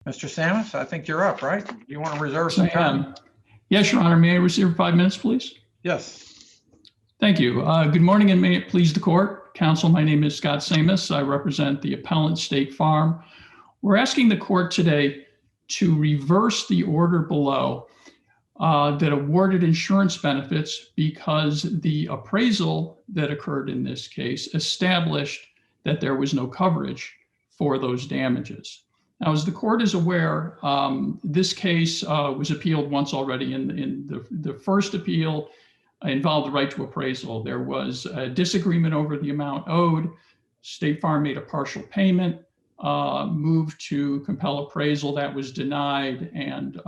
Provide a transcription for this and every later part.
Mr. Samus, I think you're up, right? You want to reserve Yes, some I time? am. Yes, Your Honor. May I receive 5 minutes, please? Yes. Thank you. Good morning, and may it please the court. Counsel, my name is Scott Samus. I represent the appellant State Farm. We're asking the court today to reverse the order below that awarded insurance benefits because the appraisal that occurred in this case established that there was no coverage for those damages. Now, as the court is aware, this case was appealed once already. In the first appeal involved the right to appraisal. There was a disagreement over the amount owed. State Farm made a partial payment, moved to compel appraisal. That was denied, and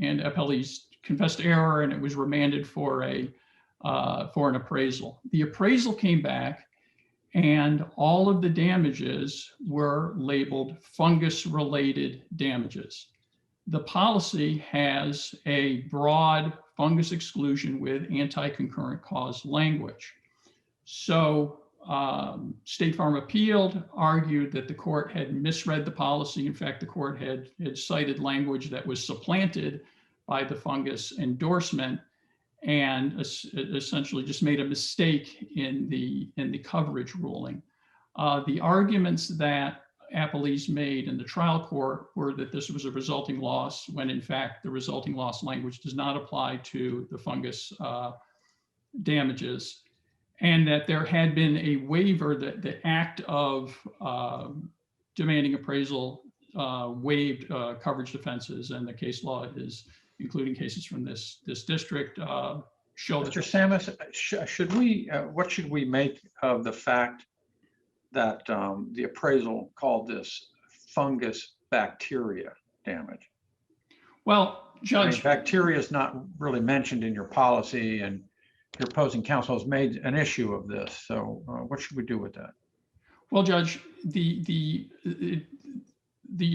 appellees confessed error, and it was remanded for an appraisal. The appraisal came back, and all of the damages were labeled fungus-related damages. The policy has a broad fungus exclusion with anti-concurrent cause language. So State Farm appealed, argued that the court had misread the policy. In fact, the court had cited language that was supplanted by the fungus endorsement and essentially just made a mistake in the coverage ruling. The arguments that appellees made in the trial court were that this was a resulting loss, when in fact the resulting loss language does not apply to the fungus damages, and that there had been a waiver, that the act of demanding appraisal waived coverage defenses, and the case law is, including cases from this district, show that. Mr. Samus, what should we make of the fact that the appraisal called this fungus bacteria damage? Well, Judge, bacteria is not really mentioned in your policy, and your opposing counsel has made an issue of this. So what should we do with that? Well, Judge, the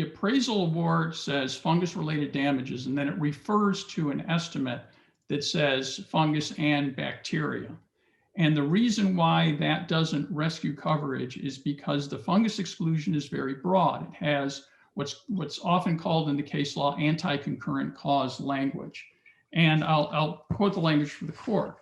appraisal award says fungus-related damages, and then it refers to an estimate that says fungus and bacteria. And the reason why that doesn't rescue coverage is because the fungus exclusion is very broad. It has what's often called in the case law anti-concurrent cause language. And I'll quote the language for the court.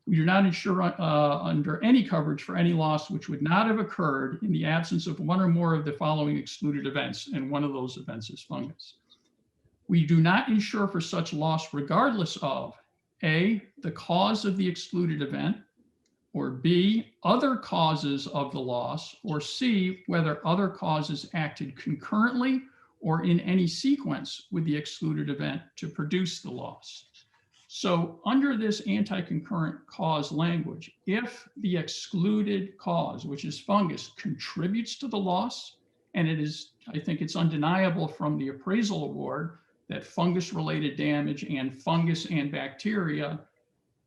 We do not insure under any coverage for any loss which would not have occurred in the absence of one or more of the following excluded events, and one of those events is fungus. We do not insure for such loss regardless of A, the cause of the excluded event, or B, other causes of the loss, or C, whether other causes acted concurrently or in any sequence with the excluded event to produce the loss. So under this anti-concurrent cause language, if the excluded cause, which is fungus, contributes to the loss, and it is, I think it's undeniable from the appraisal award that fungus-related damage and fungus and bacteria,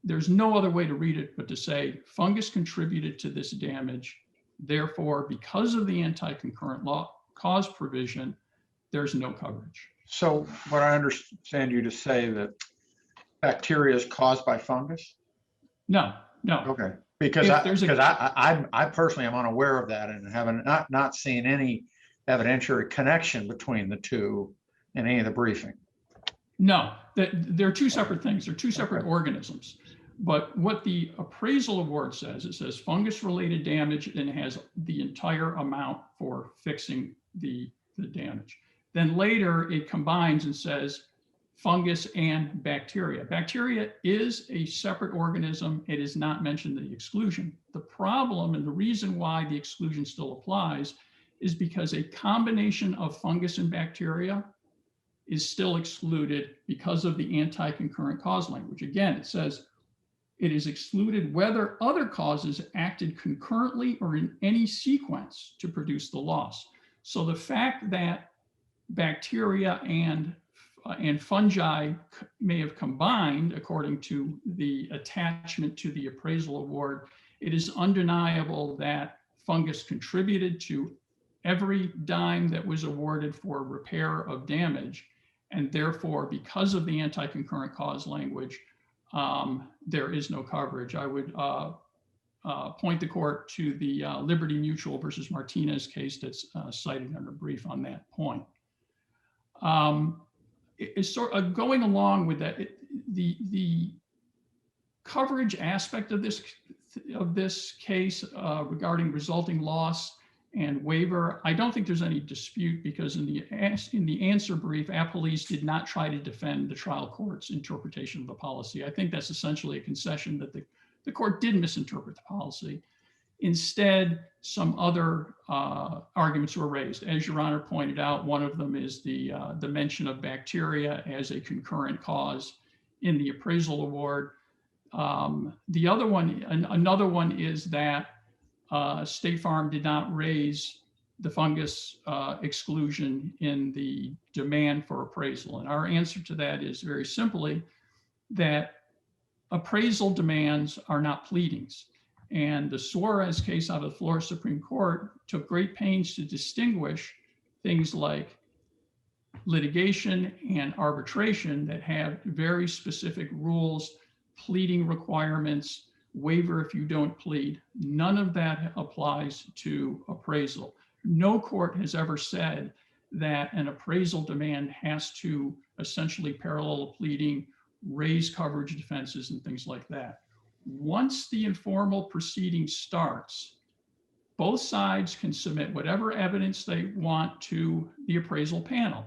there's no other way to read it but to say fungus contributed to this damage. Therefore, because of the anti-concurrent cause provision, there's no coverage. So what I understand you to say that bacteria is caused by fungus? No. Okay, because I personally am unaware of that and haven't not seen any evidentiary connection between the two in any of the briefing. No, they're two separate things. They're two separate organisms. But what the appraisal award says, it says fungus-related damage, and it has the entire amount for fixing the damage. Then later it combines and says fungus and bacteria. Bacteria is a separate organism. It is not mentioned in the exclusion. The problem, and the reason why the exclusion still applies, is because a combination of fungus and bacteria is still excluded because of the anti-concurrent cause language. Again, it says it is excluded whether other causes acted concurrently or in any sequence to produce the loss. So the fact that bacteria and fungi may have combined, according to the attachment to the appraisal award, it is undeniable that fungus contributed to every dime that was awarded for repair of damage. And therefore, because of the anti-concurrent cause language, there is no coverage. I would point the court to the Liberty Mutual versus Martinez case that's cited in a brief on that point. Is sort of going along with that. The coverage aspect of this case regarding resulting loss and waiver, I don't think there's any dispute, because in the answer brief, appellees did not try to defend the trial court's interpretation of the policy. I think that's essentially a concession that the court did misinterpret the policy. Instead, some other arguments were raised. As Your Honor pointed out, one of them is the mention of bacteria as a concurrent cause in the appraisal award. The other one, another one is that State Farm did not raise the fungus exclusion in the demand for appraisal. And our answer to that is very simply that appraisal demands are not pleadings. And the Suarez case out of the Florida Supreme Court took great pains to distinguish things like litigation and arbitration that have very specific rules, pleading requirements, waiver if you don't plead. None of that applies to appraisal. No court has ever said that an appraisal demand has to essentially parallel pleading, raise coverage defenses and things like that. Once the informal proceeding starts, both sides can submit whatever evidence they want to the appraisal panel.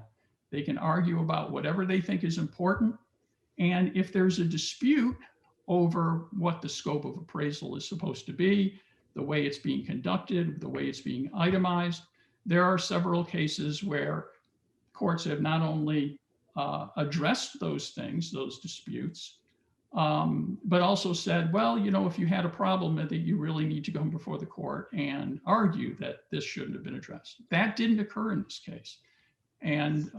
They can argue about whatever they think is important. And if there's a dispute over what the scope of appraisal is supposed to be, the way it's being conducted, the way it's being itemized, there are several cases where courts have not only addressed those things, those disputes, but also said, well, you know, if you had a problem, that you really need to come before the court and argue that this shouldn't have been addressed. That didn't occur in this case. And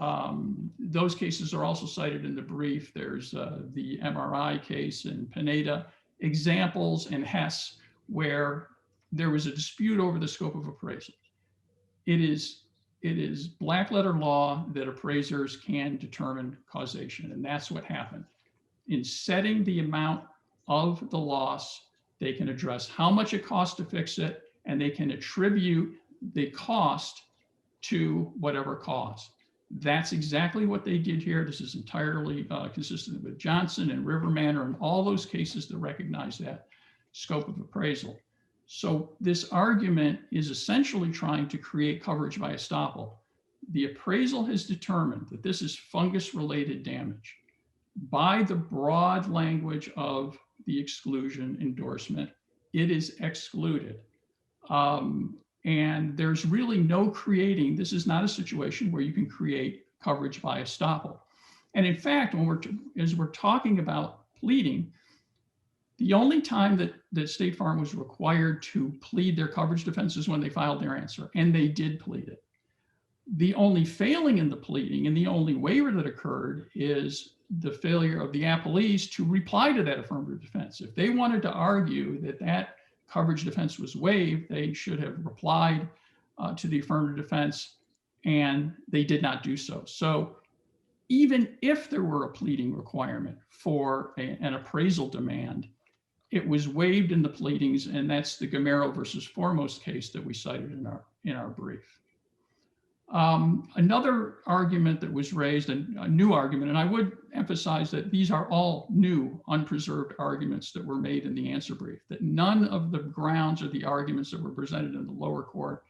those cases are also cited in the brief. There's the MRI case in Pineda, examples in Hess, where there was a dispute over the scope of appraisal. It is black letter law that appraisers can determine causation, and that's what happened. In setting the amount of the loss, they can address how much it costs to fix it, and they can attribute the cost to whatever cause. That's exactly what they did here. This is entirely consistent with Johnson and River Manor and all those cases that recognize that scope of appraisal. So this argument is essentially trying to create coverage by estoppel. The appraisal has determined that this is fungus-related damage. By the broad language of the exclusion endorsement, it is excluded. And there's really no creating, this is not a situation where you can create coverage by estoppel. And in fact, as we're talking about pleading, the only time that State Farm was required to plead their coverage defense is when they filed their answer, and they did plead it. The only failing in the pleading and the only waiver that occurred is the failure of the appellees to reply to that affirmative defense. If they wanted to argue that that coverage defense was waived, they should have replied to the affirmative defense, and they did not do so. So even if there were a pleading requirement for an appraisal demand, it was waived in the pleadings, and that's the Gamero versus Foremost case that we cited in our brief. Another argument that was raised, and a new argument, and I would emphasize that these are all new, unpreserved arguments that were made in the answer brief, that none of the grounds or the arguments that were presented in the lower court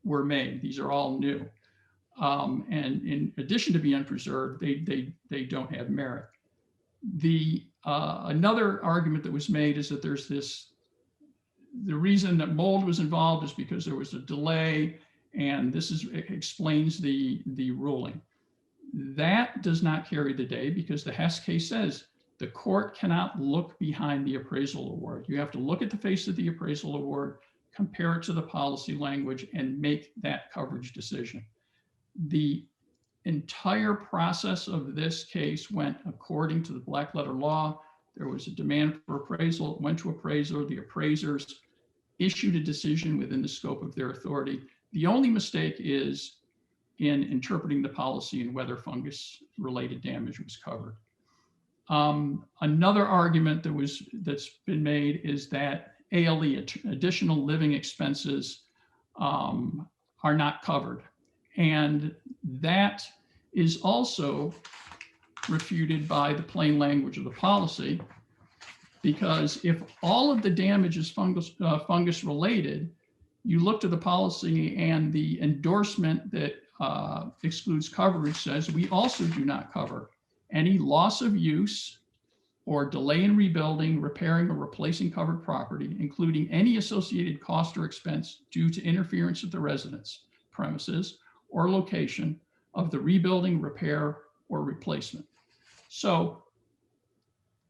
were made. These are all new. And in addition to being unpreserved, they don't have merit. Another argument that was made is that there's the reason that mold was involved is because there was a delay, and this explains the ruling. That does not carry the day, because the Hess case says the court cannot look behind the appraisal award. You have to look at the face of the appraisal award, compare it to the policy language, and make that coverage decision. The entire process of this case went according to the black letter law. There was a demand for appraisal, it went to appraiser, the appraisers issued a decision within the scope of their authority. The only mistake is in interpreting the policy and whether fungus-related damage was covered. Another argument that's been made is that ALE, additional living expenses, are not covered. And that is also refuted by the plain language of the policy, because if all of the damage is fungus related, you look to the policy and the endorsement that excludes coverage says we also do not cover any loss of use or delay in rebuilding, repairing, or replacing covered property, including any associated cost or expense due to interference with the residence, premises, or location of the rebuilding, repair, or replacement. So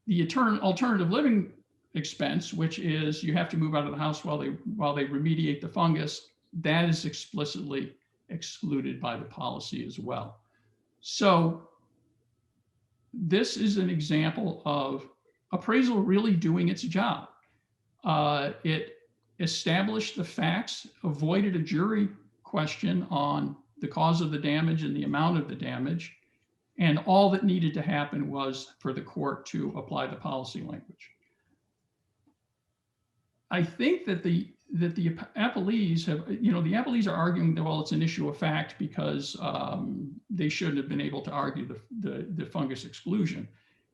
the alternative living expense, which is you have to move out of the house while they remediate the fungus, that is explicitly excluded by the policy as well. So this is an example of appraisal really doing its job. It established the facts, avoided a jury question on the cause of the damage and the amount of the damage, and all that needed to happen was for the court to apply the policy language. I think that the appellees have, the appellees are arguing that, well, it's an issue of fact because they shouldn't have been able to argue the fungus exclusion.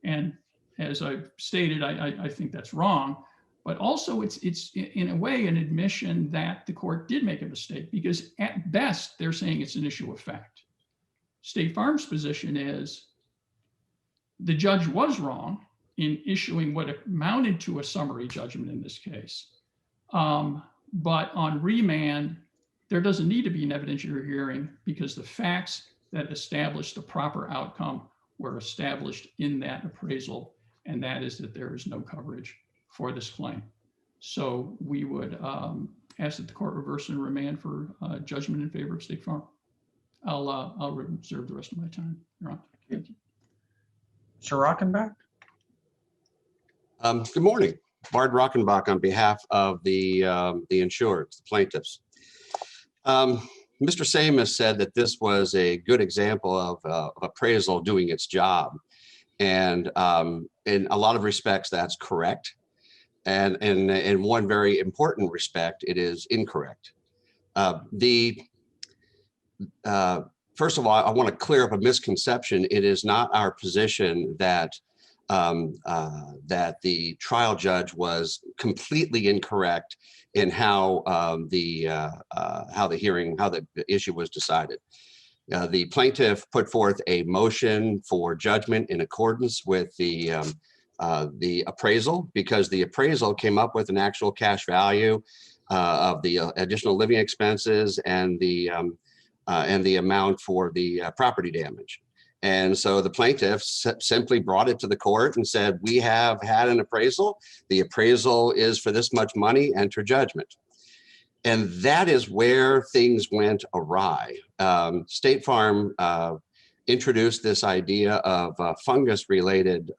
And as I've stated, I think that's wrong. But also it's in a way an admission that the court did make a mistake, because at best they're saying it's an issue of fact. State Farm's position is the judge was wrong in issuing what amounted to a summary judgment in this case. But on remand, there doesn't need to be an evidentiary hearing because the facts that establish the proper outcome were established in that appraisal, and that is that there is no coverage for this claim. So we would ask that the court reverse and remand for judgment in favor of State Farm. I'll reserve the rest of my time, Your Honor. Thank you. Sir Rockenbach? Good morning. Bard Rockenbach on behalf of the insured, the plaintiffs. Mr. Samus said that this was a good example of appraisal doing its job. And in a lot of respects, that's correct. And in one very important respect, it is incorrect. First of all, I want to clear up a misconception. It is not our position that that the trial judge was completely incorrect in how the issue was decided. The plaintiff put forth a motion for judgment in accordance with the appraisal, because the appraisal came up with an actual cash value of the additional living expenses and the amount for the property damage. And so the plaintiff simply brought it to the court and said, we have had an appraisal. The appraisal is for this much money, enter judgment. And that is where things went awry. State Farm introduced this idea of fungus-related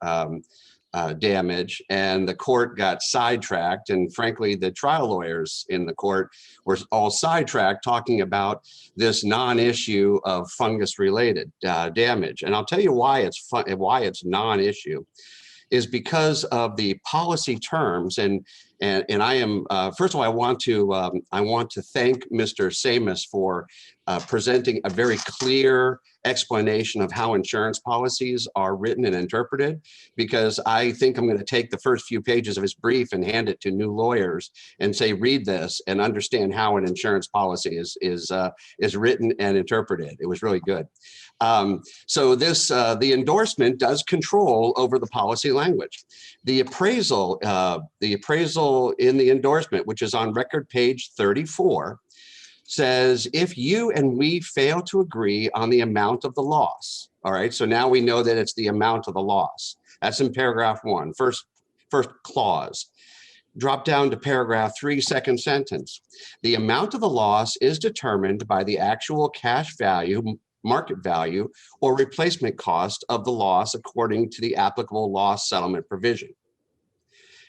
damage, and the court got sidetracked. And frankly, the trial lawyers in the court were all sidetracked talking about this non-issue of fungus-related damage. And I'll tell you why it's non-issue is because of the policy terms. And I am first of all, I want to thank Mr. Samus for presenting a very clear explanation of how insurance policies are written and interpreted, because I think I'm going to take the first few pages of his brief and hand it to new lawyers and say, read this and understand how an insurance policy is written and interpreted. It was really good. So this the endorsement does control over the policy language. The appraisal in the endorsement, which is on record page 34, says if you and we fail to agree on the amount of the loss. All right, so now we know that it's the amount of the loss. That's in paragraph 1, first clause. Drop down to paragraph 3, second sentence. The amount of the loss is determined by the actual cash value, market value, or replacement cost of the loss according to the applicable loss settlement provision.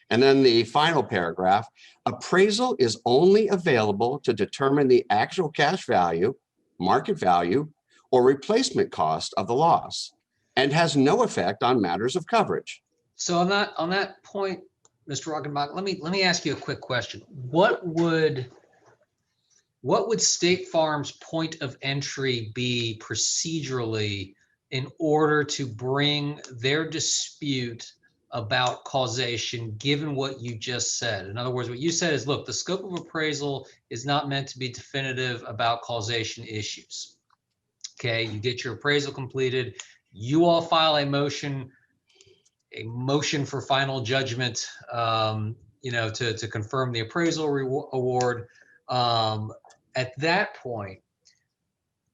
And then the final paragraph, appraisal is only available to determine the actual cash value, market value, or replacement cost of the loss, and has no effect on matters of coverage. So on that point, Mr. Rockenbach, let me ask you a quick question. What would what would State Farm's point of entry be procedurally in order to bring their dispute about causation, given what you just said? In other words, what you said is, look, the scope of appraisal is not meant to be definitive about causation issues. Okay, you get your appraisal completed, you all file a motion for final judgment, to confirm the appraisal award. At that point,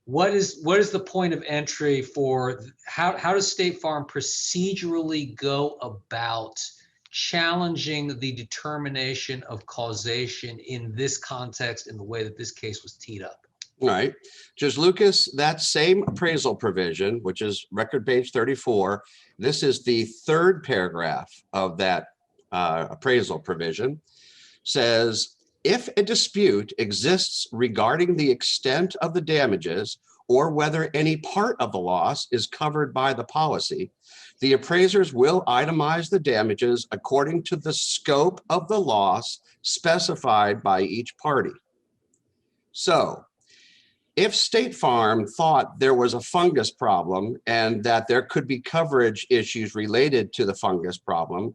what is the point of entry for how does State Farm procedurally go about challenging the determination of causation in this context, in the way that this case was teed up? All right, Judge Lucas, that same appraisal provision, which is record page 34, this is the third paragraph of that appraisal provision, says, if a dispute exists regarding the extent of the damages or whether any part of the loss is covered by the policy, the appraisers will itemize the damages according to the scope of the loss specified by each party. So, if State Farm thought there was a fungus problem and that there could be coverage issues related to the fungus problem,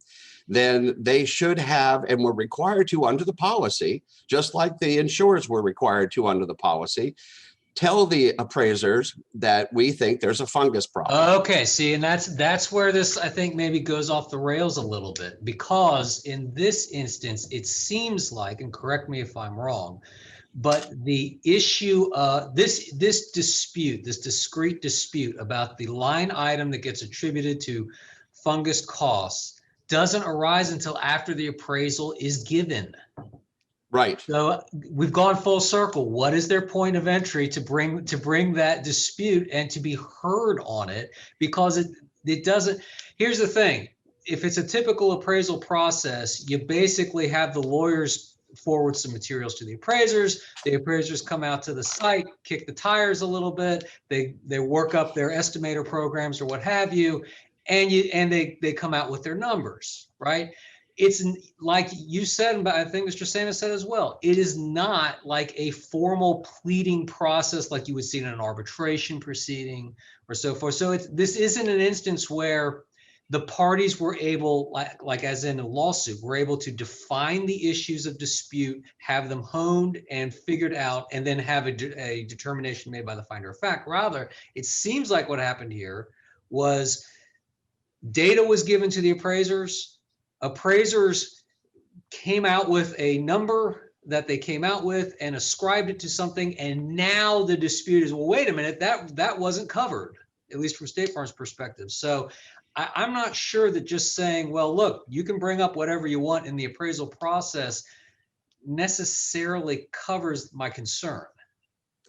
then they should have and were required to, under the policy, just like the insurers were required to under the policy, tell the appraisers that we think there's a fungus problem. Okay, see, and that's where this, I think, maybe goes off the rails a little bit, because in this instance, it seems like, and correct me if I'm wrong, but the issue, this dispute, this discrete dispute about the line item that gets attributed to fungus costs doesn't arise until after the appraisal is given. Right. So we've gone full circle. What is their point of entry to bring that dispute and to be heard on it? Because it doesn't. Here's the thing: if it's a typical appraisal process, you basically have the lawyers forward some materials to the appraisers. The appraisers come out to the site, kick the tires a little bit. They work up their estimator programs or what have you, and they come out with their numbers, right? It's like you said, but I think Mr. Sanders said as well, it is not like a formal pleading process like you would see in an arbitration proceeding or so forth. So this isn't an instance where the parties were able, like as in a lawsuit, were able to define the issues of dispute, have them honed and figured out, and then have a determination made by the finder of fact. Rather, it seems like what happened here was data was given to the appraisers. Appraisers came out with a number that they came out with and ascribed it to something. And now the dispute is, well, wait a minute, that wasn't covered, at least from State Farm's perspective. So I'm not sure that just saying, well, look, you can bring up whatever you want in the appraisal process necessarily covers my concern.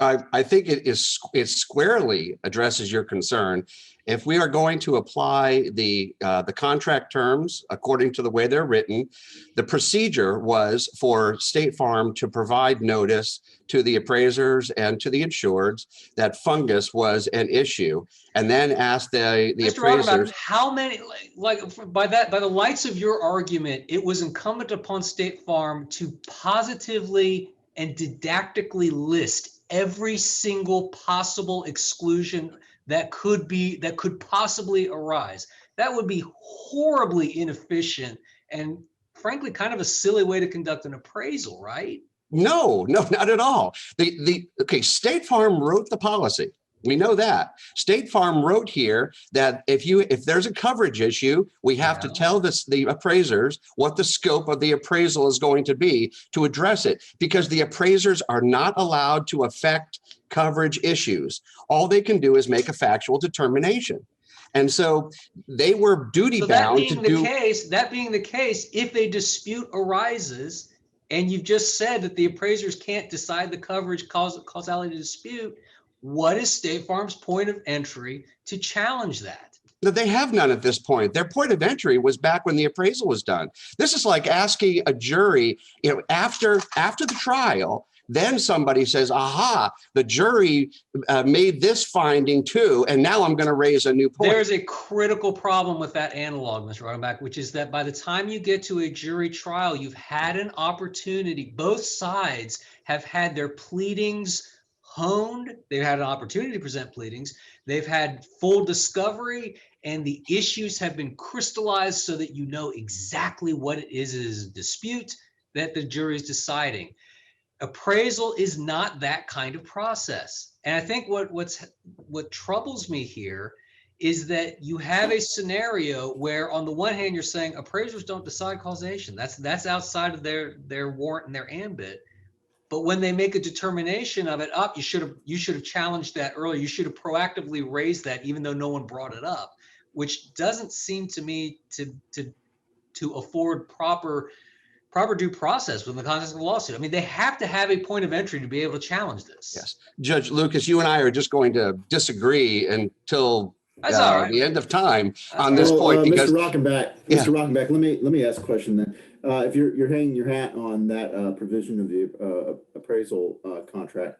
I think it squarely addresses your concern. If we are going to apply the contract terms according to the way they're written, the procedure was for State Farm to provide notice to the appraisers and to the insureds that fungus was an issue, and then ask the appraisers. How many, like by the lights of your argument, it was incumbent upon State Farm to positively and didactically list every single possible exclusion that could possibly arise. That would be horribly inefficient and frankly kind of a silly way to conduct an appraisal, right? No, not at all. Okay, State Farm wrote the policy. We know that. State Farm wrote here that if there's a coverage issue, we have to tell the appraisers what the scope of the appraisal is going to be to address it, because the appraisers are not allowed to affect coverage issues. All they can do is make a factual determination. And so they were duty bound to do. That being the case, if a dispute arises and you've just said that the appraisers can't decide the coverage causality dispute, what is State Farm's point of entry to challenge that? No, they have none at this point. Their point of entry was back when the appraisal was done. This is like asking a jury, after the trial, then somebody says, aha, the jury made this finding too, and now I'm going to raise a new point. There's a critical problem with that analog, Mr. Rodenbach, which is that by the time you get to a jury trial, you've had an opportunity, both sides have had their pleadings honed. They've had an opportunity to present pleadings. They've had full discovery, and the issues have been crystallized so that you know exactly what it is a dispute that the jury is deciding. Appraisal is not that kind of process. And I think what troubles me here is that you have a scenario where on the one hand, you're saying appraisers don't decide causation. That's outside of their warrant and their ambit. But when they make a determination of it up, you should have challenged that earlier. You should have proactively raised that, even though no one brought it up, which doesn't seem to me to afford proper due process within the context of a lawsuit. I mean, they have to have a point of entry to be able to challenge this. Yes, Judge Lucas, you and I are just going to disagree until That's all right. the end of time on this point. Because Mr. Rockenbach, let me ask a question then. If you're hanging your hat on that provision of the appraisal contract,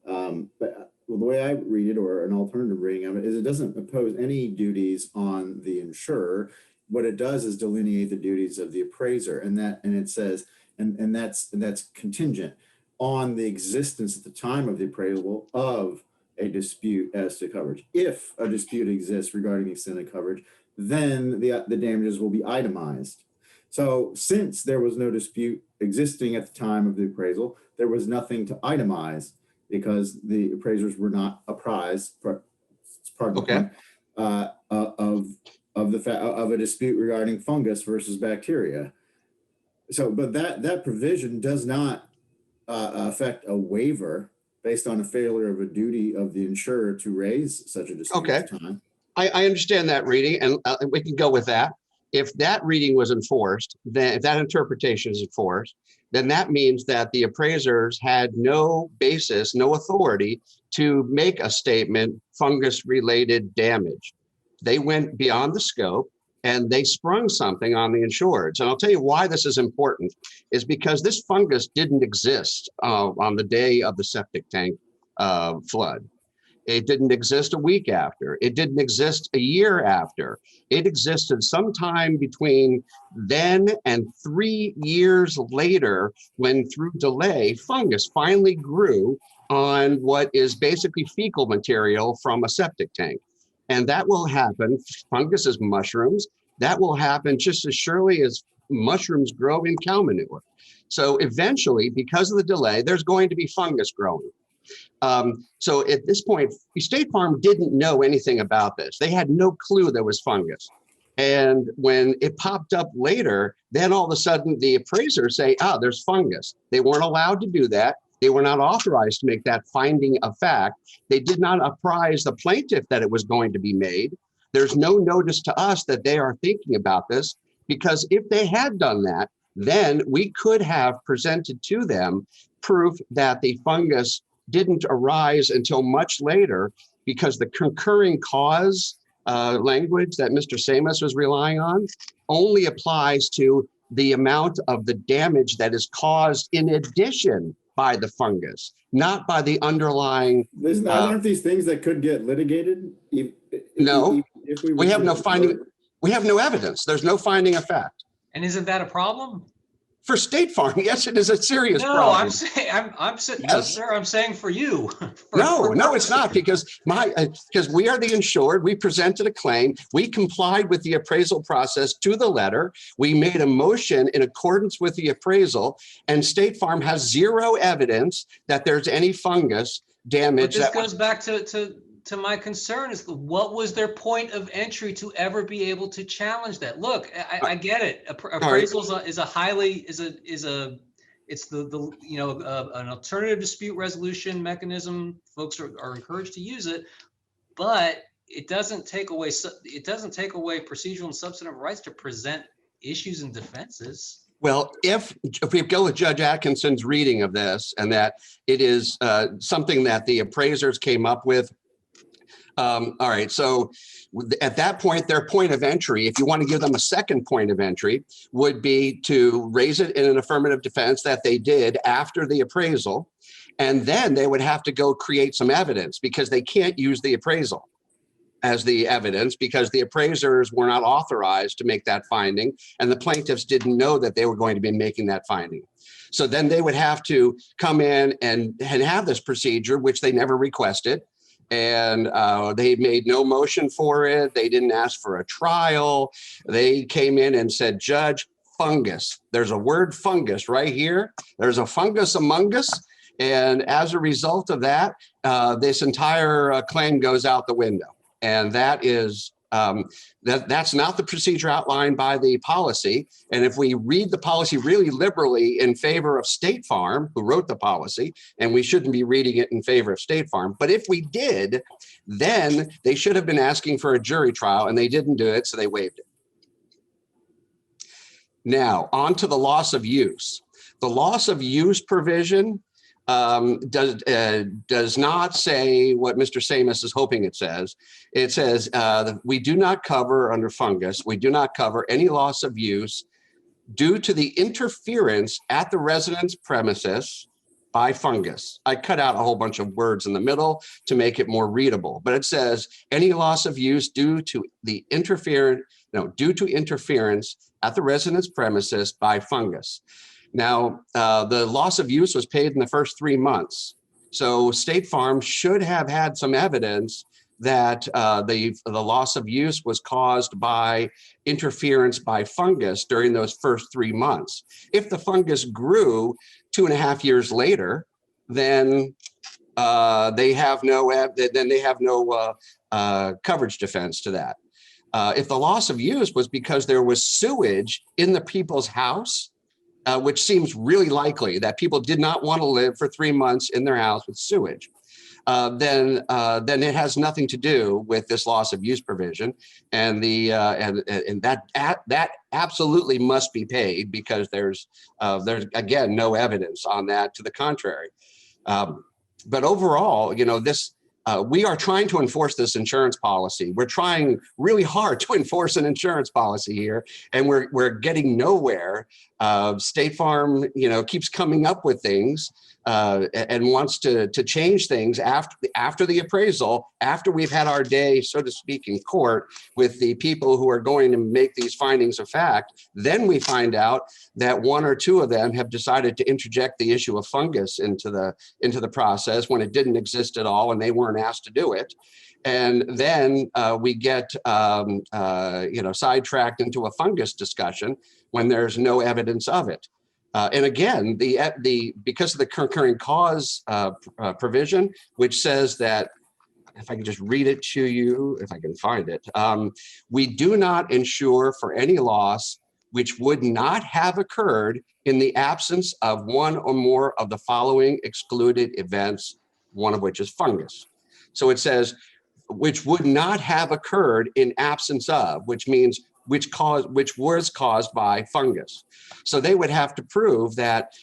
but the way I read it, or an alternative reading of it, is it doesn't impose any duties on the insurer. What it does is delineate the duties of the appraiser, and it says, and that's contingent on the existence at the time of the appraisal of a dispute as to coverage. If a dispute exists regarding the extent of coverage, then the damages will be itemized. So since there was no dispute existing at the time of the appraisal, there was nothing to itemize because the appraisers were not apprised, it's part of the point, of a dispute regarding fungus versus bacteria. So, but that provision does not affect a waiver based on a failure of a duty of the insurer to raise such a dispute at the time. I understand that reading, and we can go with that. If that reading was enforced, then if that interpretation is enforced, then that means that the appraisers had no basis, no authority to make a statement, fungus-related damage. They went beyond the scope and they sprung something on the insureds. And I'll tell you why this is important, is because this fungus didn't exist on the day of the septic tank flood. It didn't exist a week after. It didn't exist a year after. It existed sometime between then and 3 years later, when through delay, fungus finally grew on what is basically fecal material from a septic tank. And that will happen. Fungus is mushrooms. That will happen just as surely as mushrooms grow in cow manure. So eventually, because of the delay, there's going to be fungus growing. So at this point, State Farm didn't know anything about this. They had no clue there was fungus. And when it popped up later, then all of a sudden the appraisers say, there's fungus. They weren't allowed to do that. They were not authorized to make that finding a fact. They did not apprise the plaintiff that it was going to be made. There's no notice to us that they are thinking about this, because if they had done that, then we could have presented to them proof that the fungus didn't arise until much later, because the concurring cause language that Mr. Samus was relying on only applies to the amount of the damage that is caused in addition by the fungus, not by the underlying. Aren't these things that could get litigated? No, we have no finding. We have no evidence. There's no finding of fact. And isn't that a problem? For State Farm, yes, it is a serious no, problem. I'm saying, I'm saying, Yes. no, sir, I'm saying for you. No, it's not, because we are the insured. We presented a claim. We complied with the appraisal process to the letter. We made a motion in accordance with the appraisal, and State Farm has zero evidence that there's any fungus damage. But this goes back to my concern, is what was their point of entry to ever be able to challenge that? Look, I get it. Appraisal is an alternative dispute resolution mechanism. Folks are encouraged to use it, but it doesn't take away procedural and substantive rights to present issues and defenses. Well, if we go with Judge Atkinson's reading of this, and that it is something that the appraisers came up with. All right, so at that point, their point of entry, if you want to give them a second point of entry, would be to raise it in an affirmative defense that they did after the appraisal. And then they would have to go create some evidence, because they can't use the appraisal. as the evidence because the appraisers were not authorized to make that finding, and the plaintiffs didn't know that they were going to be making that finding. So then they would have to come in and have this procedure, which they never requested. And they made no motion for it. They didn't ask for a trial. They came in and said, Judge, fungus. There's a word fungus right here. There's a fungus among us. And as a result of that, this entire claim goes out the window. And that is that's not the procedure outlined by the policy. And if we read the policy really liberally in favor of State Farm, who wrote the policy, and we shouldn't be reading it in favor of State Farm, but if we did, then they should have been asking for a jury trial, and they didn't do it, so they waived it. Now, on to the loss of use. The loss of use provision does not say what Mr. Samus is hoping it says. It says we do not cover under fungus. We do not cover any loss of use due to the interference at the residence premises by fungus. I cut out a whole bunch of words in the middle to make it more readable, but it says any loss of use due to the interference at the residence premises by fungus. Now, the loss of use was paid in the first 3 months. So State Farm should have had some evidence that the loss of use was caused by interference by fungus during those first 3 months. If the fungus grew 2.5 years later, then they have no coverage defense to that. If the loss of use was because there was sewage in the people's house, which seems really likely that people did not want to live for 3 months in their house with sewage, then it has nothing to do with this loss of use provision, and that absolutely must be paid because there's again no evidence on that to the contrary. But overall, you know, this. We are trying to enforce this insurance policy. We're trying really hard to enforce an insurance policy here, and we're getting nowhere. State Farm, you know, keeps coming up with things and wants to change things after the appraisal, after we've had our day, so to speak, in court with the people who are going to make these findings of fact. Then we find out that 1 or 2 of them have decided to interject the issue of fungus into the process when it didn't exist at all and they weren't asked to do it. And then we get sidetracked into a fungus discussion when there's no evidence of it. And again, because of the concurring cause provision, which says that, if I can just read it to you, if I can find it, we do not insure for any loss which would not have occurred in the absence of 1 or more of the following excluded events, one of which is fungus. So it says, which would not have occurred in absence of, which means which was caused by fungus. So they would have to prove that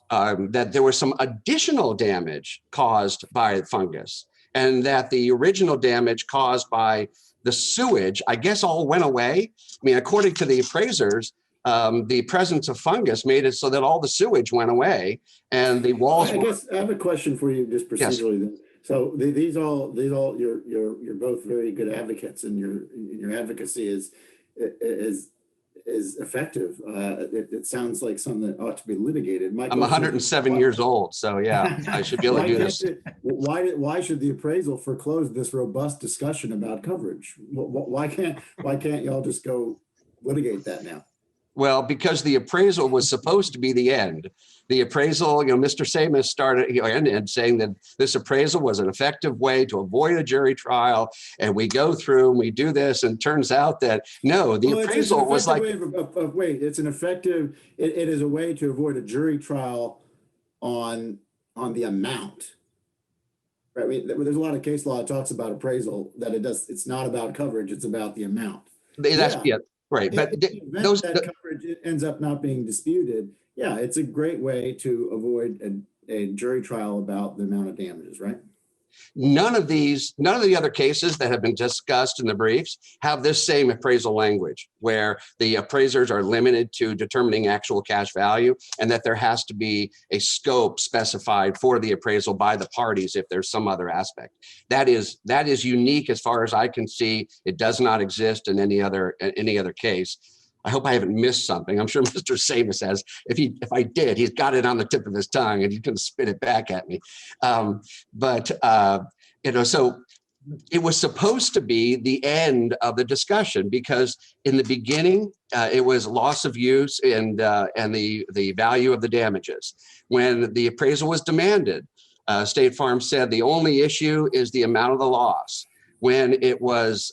that there was some additional damage caused by fungus, and that the original damage caused by the sewage, I guess, all went away. I mean, according to the appraisers, the presence of fungus made it so that all the sewage went away and the walls. I guess I have a question for you, just procedurally. Yes. Then. So these all you're both very good advocates, and your advocacy is effective. It sounds like something that ought to be litigated. I'm 107 years old, so yeah, I should be able to do this. Why should the appraisal foreclose this robust discussion about coverage? Why can't y'all just go litigate that now? Well, because the appraisal was supposed to be the end. The appraisal, Mr. Samus started ended saying that this appraisal was an effective way to avoid a jury trial. And we go through and we do this, and it turns out that no, the appraisal was like. It's an effective, it is a way to avoid a jury trial on the amount. Right? I mean, there's a lot of case law that talks about appraisal that it's not about coverage, it's about the amount. Yeah. Right, but that coverage ends up not being disputed. Yeah, it's a great way to avoid a jury trial about the amount of damages, right? None of the other cases that have been discussed in the briefs have this same appraisal language where the appraisers are limited to determining actual cash value and that there has to be a scope specified for the appraisal by the parties if there's some other aspect. That is unique as far as I can see. It does not exist in any other case. I hope I haven't missed something. I'm sure Mr. Samus has. If I did, he's got it on the tip of his tongue and he's going to spit it back at me. So it was supposed to be the end of the discussion because in the beginning it was loss of use and the value of the damages. When the appraisal was demanded, State Farm said the only issue is the amount of the loss. When it was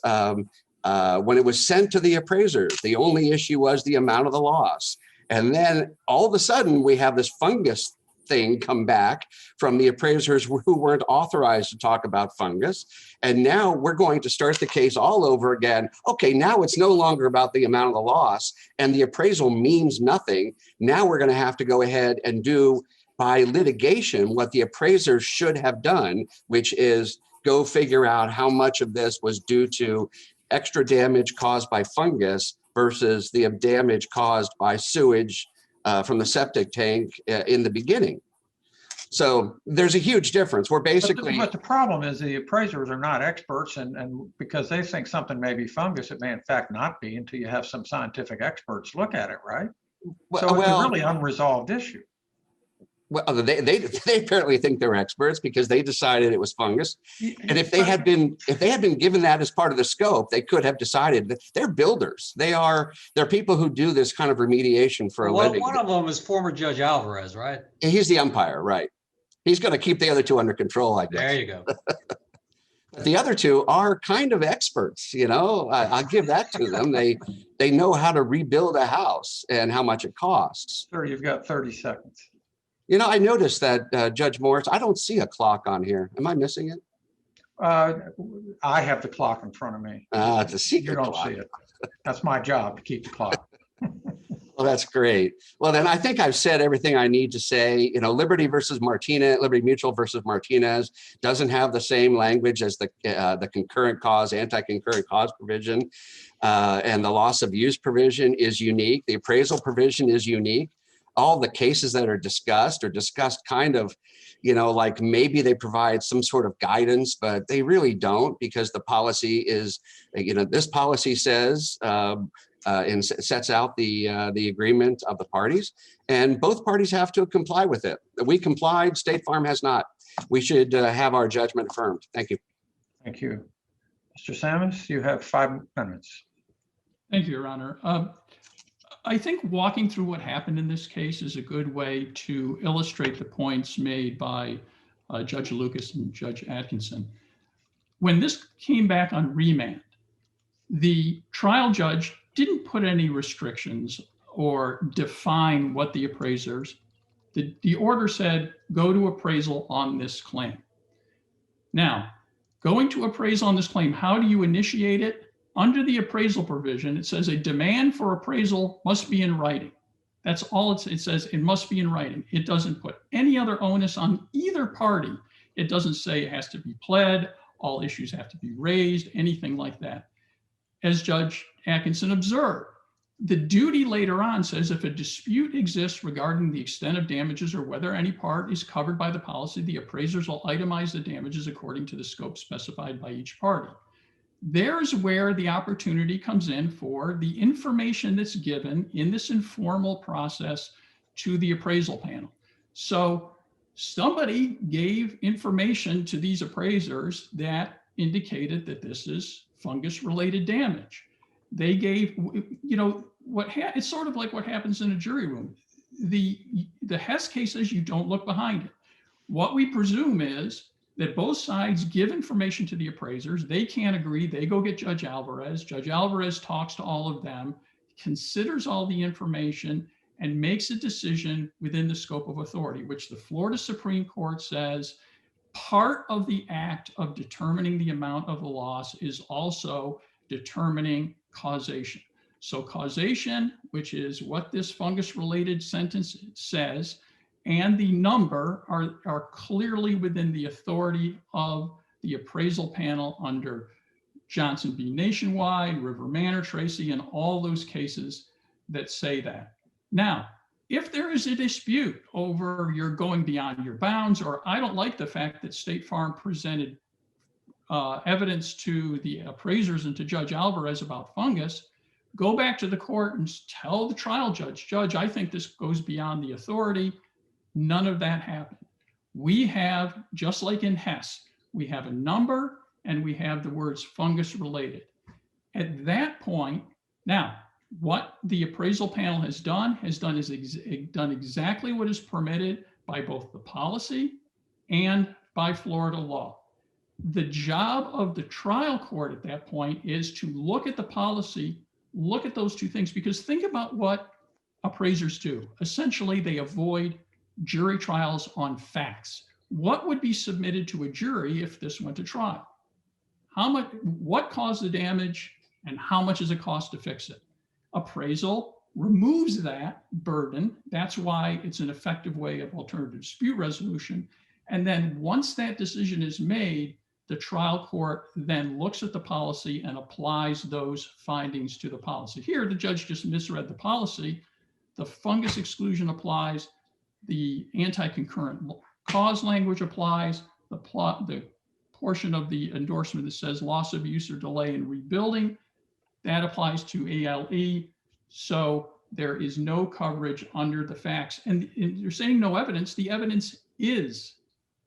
sent to the appraisers, the only issue was the amount of the loss. And then all of a sudden we have this fungus thing come back from the appraisers who weren't authorized to talk about fungus. And now we're going to start the case all over again. Okay, now it's no longer about the amount of the loss and the appraisal means nothing. Now we're going to have to go ahead and do by litigation what the appraisers should have done, which is go figure out how much of this was due to extra damage caused by fungus versus the damage caused by sewage from the septic tank in the beginning. So there's a huge difference. We're basically. But the problem is the appraisers are not experts, and because they think something may be fungus, it may in fact not be until you have some scientific experts look at it, right? So it's a really unresolved issue. Well, they apparently think they're experts because they decided it was fungus. And if they had been given that as part of the scope, they could have decided that they're builders. They're people who do this kind of remediation for a living. One of them is former Judge Alvarez, right? He's the umpire, right? He's going to keep the other two under control, I guess. There you go. But the other two are kind of experts, I'll give that to them. They know how to rebuild a house and how much it costs. Sir, you've got 30 seconds. I noticed that Judge Morris, I don't see a clock on here. Am I missing it? I have the clock in front of me. It's a secret You don't clock. see it. That's my job to keep the clock. Well, that's great. Well, then I think I've said everything I need to say. Liberty Mutual versus Martinez doesn't have the same language as the concurrent cause, anti-concurrent cause provision, and the loss of use provision is unique. The appraisal provision is unique. All the cases that are discussed kind of, like maybe they provide some sort of guidance, but they really don't because the policy is, this policy says and sets out the agreement of the parties, and both parties have to comply with it. We complied, State Farm has not. We should have our judgment affirmed. Thank you. Thank you. Mr. Samus, you have 5 minutes. Thank you, Your Honor. I think walking through what happened in this case is a good way to illustrate the points made by Judge Lucas and Judge Atkinson. When this came back on remand, the trial judge didn't put any restrictions or define what the appraisers, the order said, go to appraisal on this claim. Now, going to appraisal on this claim, how do you initiate it? Under the appraisal provision, it says a demand for appraisal must be in writing. That's all it says. It must be in writing. It doesn't put any other onus on either party. It doesn't say it has to be pled, all issues have to be raised, anything like that. As Judge Atkinson observed, the duty later on says if a dispute exists regarding the extent of damages or whether any part is covered by the policy, the appraisers will itemize the damages according to the scope specified by each party. There's where the opportunity comes in for the information that's given in this informal process to the appraisal panel. So somebody gave information to these appraisers that indicated that this is fungus-related damage. They gave, it's sort of like what happens in a jury room. The Hess case says you don't look behind it. What we presume is that both sides give information to the appraisers. They can't agree. They go get Judge Alvarez. Judge Alvarez talks to all of them, considers all the information, and makes a decision within the scope of authority, which the Florida Supreme Court says part of the act of determining the amount of the loss is also determining causation. So causation, which is what this fungus-related sentence says, and the number are clearly within the authority of the appraisal panel under Johnson v. Nationwide, River Manor, Tracy, and all those cases that say that. Now, if there is a dispute over you're going beyond your bounds, or I don't like the fact that State Farm presented evidence to the appraisers and to Judge Alvarez about fungus, go back to the court and tell the trial judge, Judge, I think this goes beyond the authority. None of that happened. We have, just like in Hess, we have a number and we have the words fungus related. At that point, now, what the appraisal panel has done done exactly what is permitted by both the policy and by Florida law. The job of the trial court at that point is to look at the policy, look at those two things, because think about what appraisers do. Essentially, they avoid jury trials on facts. What would be submitted to a jury if this went to trial? What caused the damage and how much does it cost to fix it? Appraisal removes that burden. That's why it's an effective way of alternative dispute resolution. And then once that decision is made, the trial court then looks at the policy and applies those findings to the policy. Here, the judge just misread the policy. The fungus exclusion applies. The anti-concurrent cause language applies. The portion of the endorsement that says loss of use or delay in rebuilding, that applies to ALE. So there is no coverage under the facts. And you're saying no evidence. The evidence is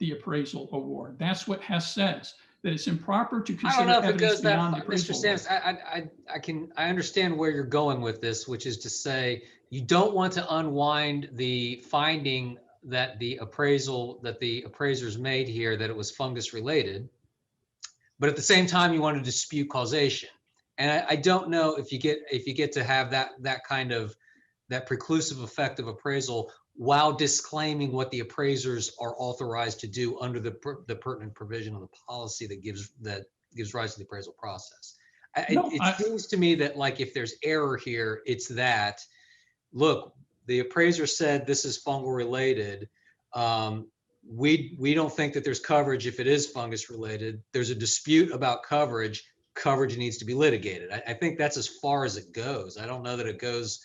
the appraisal award. That's what Hess says, that it's improper to consider I don't know if it evidence goes that beyond the far. appraisal Mr. Sams, I understand where you're going with this, which is to say you don't want to unwind the finding that the appraisers made here that it was fungus related, but at the same time you want to dispute causation. And I don't know if you get to have that kind of that preclusive effect of appraisal while disclaiming what the appraisers are authorized to do under the pertinent provision of the policy that gives rise to the appraisal process. It seems to me that, like, if there's error here, it's that, look, the appraiser said this is fungal related. We don't think that there's coverage if it is fungus related. There's a dispute about coverage. Coverage needs to be litigated. I think that's as far as it goes. I don't know that it goes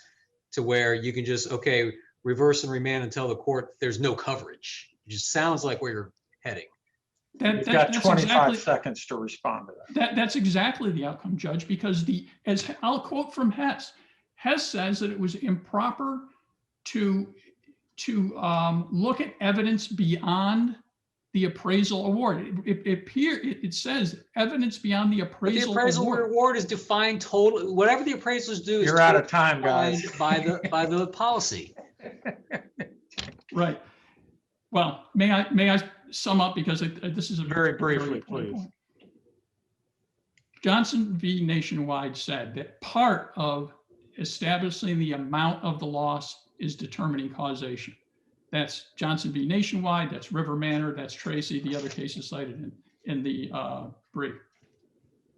to where you can just, okay, reverse and remand and tell the court there's no coverage. It just sounds like where you're heading. You've got 25 seconds to respond to that. That's exactly the outcome, Judge, because as I'll quote from Hess, Hess says that it was improper to look at evidence beyond the appraisal award. It says evidence beyond the appraisal The appraisal award. award is defined total. Whatever the appraisers do is You're out of time, guys. by the policy. Right. Well, may I sum up, because this is a Very briefly, important please. point. Johnson v. Nationwide said that part of establishing the amount of the loss is determining causation. That's Johnson v. Nationwide, that's River Manor, that's Tracy, the other cases cited in the brief.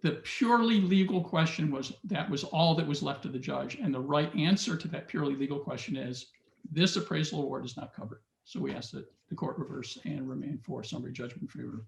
The purely legal question was all that was left to the judge. And the right answer to that purely legal question is this appraisal award is not covered. So we ask that the court reverse and remain for summary judgment in favor